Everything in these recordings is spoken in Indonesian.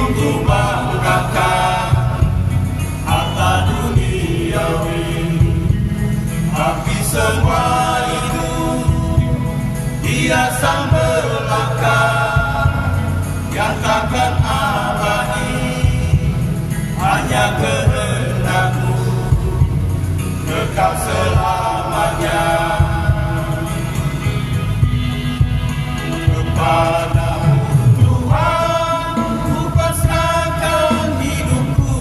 hidupku banggakan harta duniawi, tapi semua itu biasa belaka yang takkan abadi, hanya kehendakmu kekal selamanya. Kepadamu Tuhan ku pasrahkan hidupku,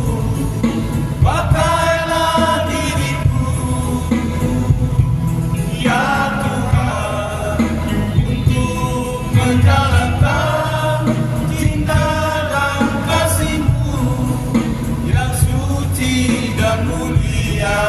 pakailah diriku ya Tuhan, untuk menjalankan cinta dan kasih-Mu yang suci dan mulia.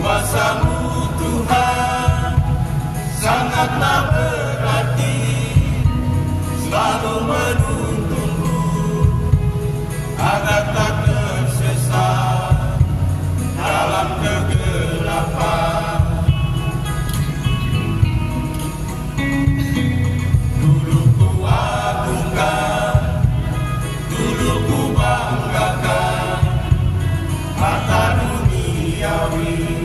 Kuasa-Mu Tuhan sangatlah berarti, selalu menuntunku agar tak tersesat dalam kegelapan. Dulu ku agungkan, dulu ku banggakan harta duniawi,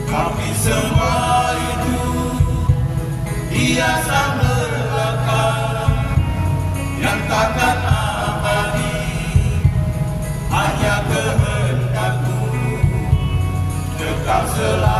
tapi semua itu biasa belaka yang takkan abadi, hanya kehendak-Mu kekal selamanya.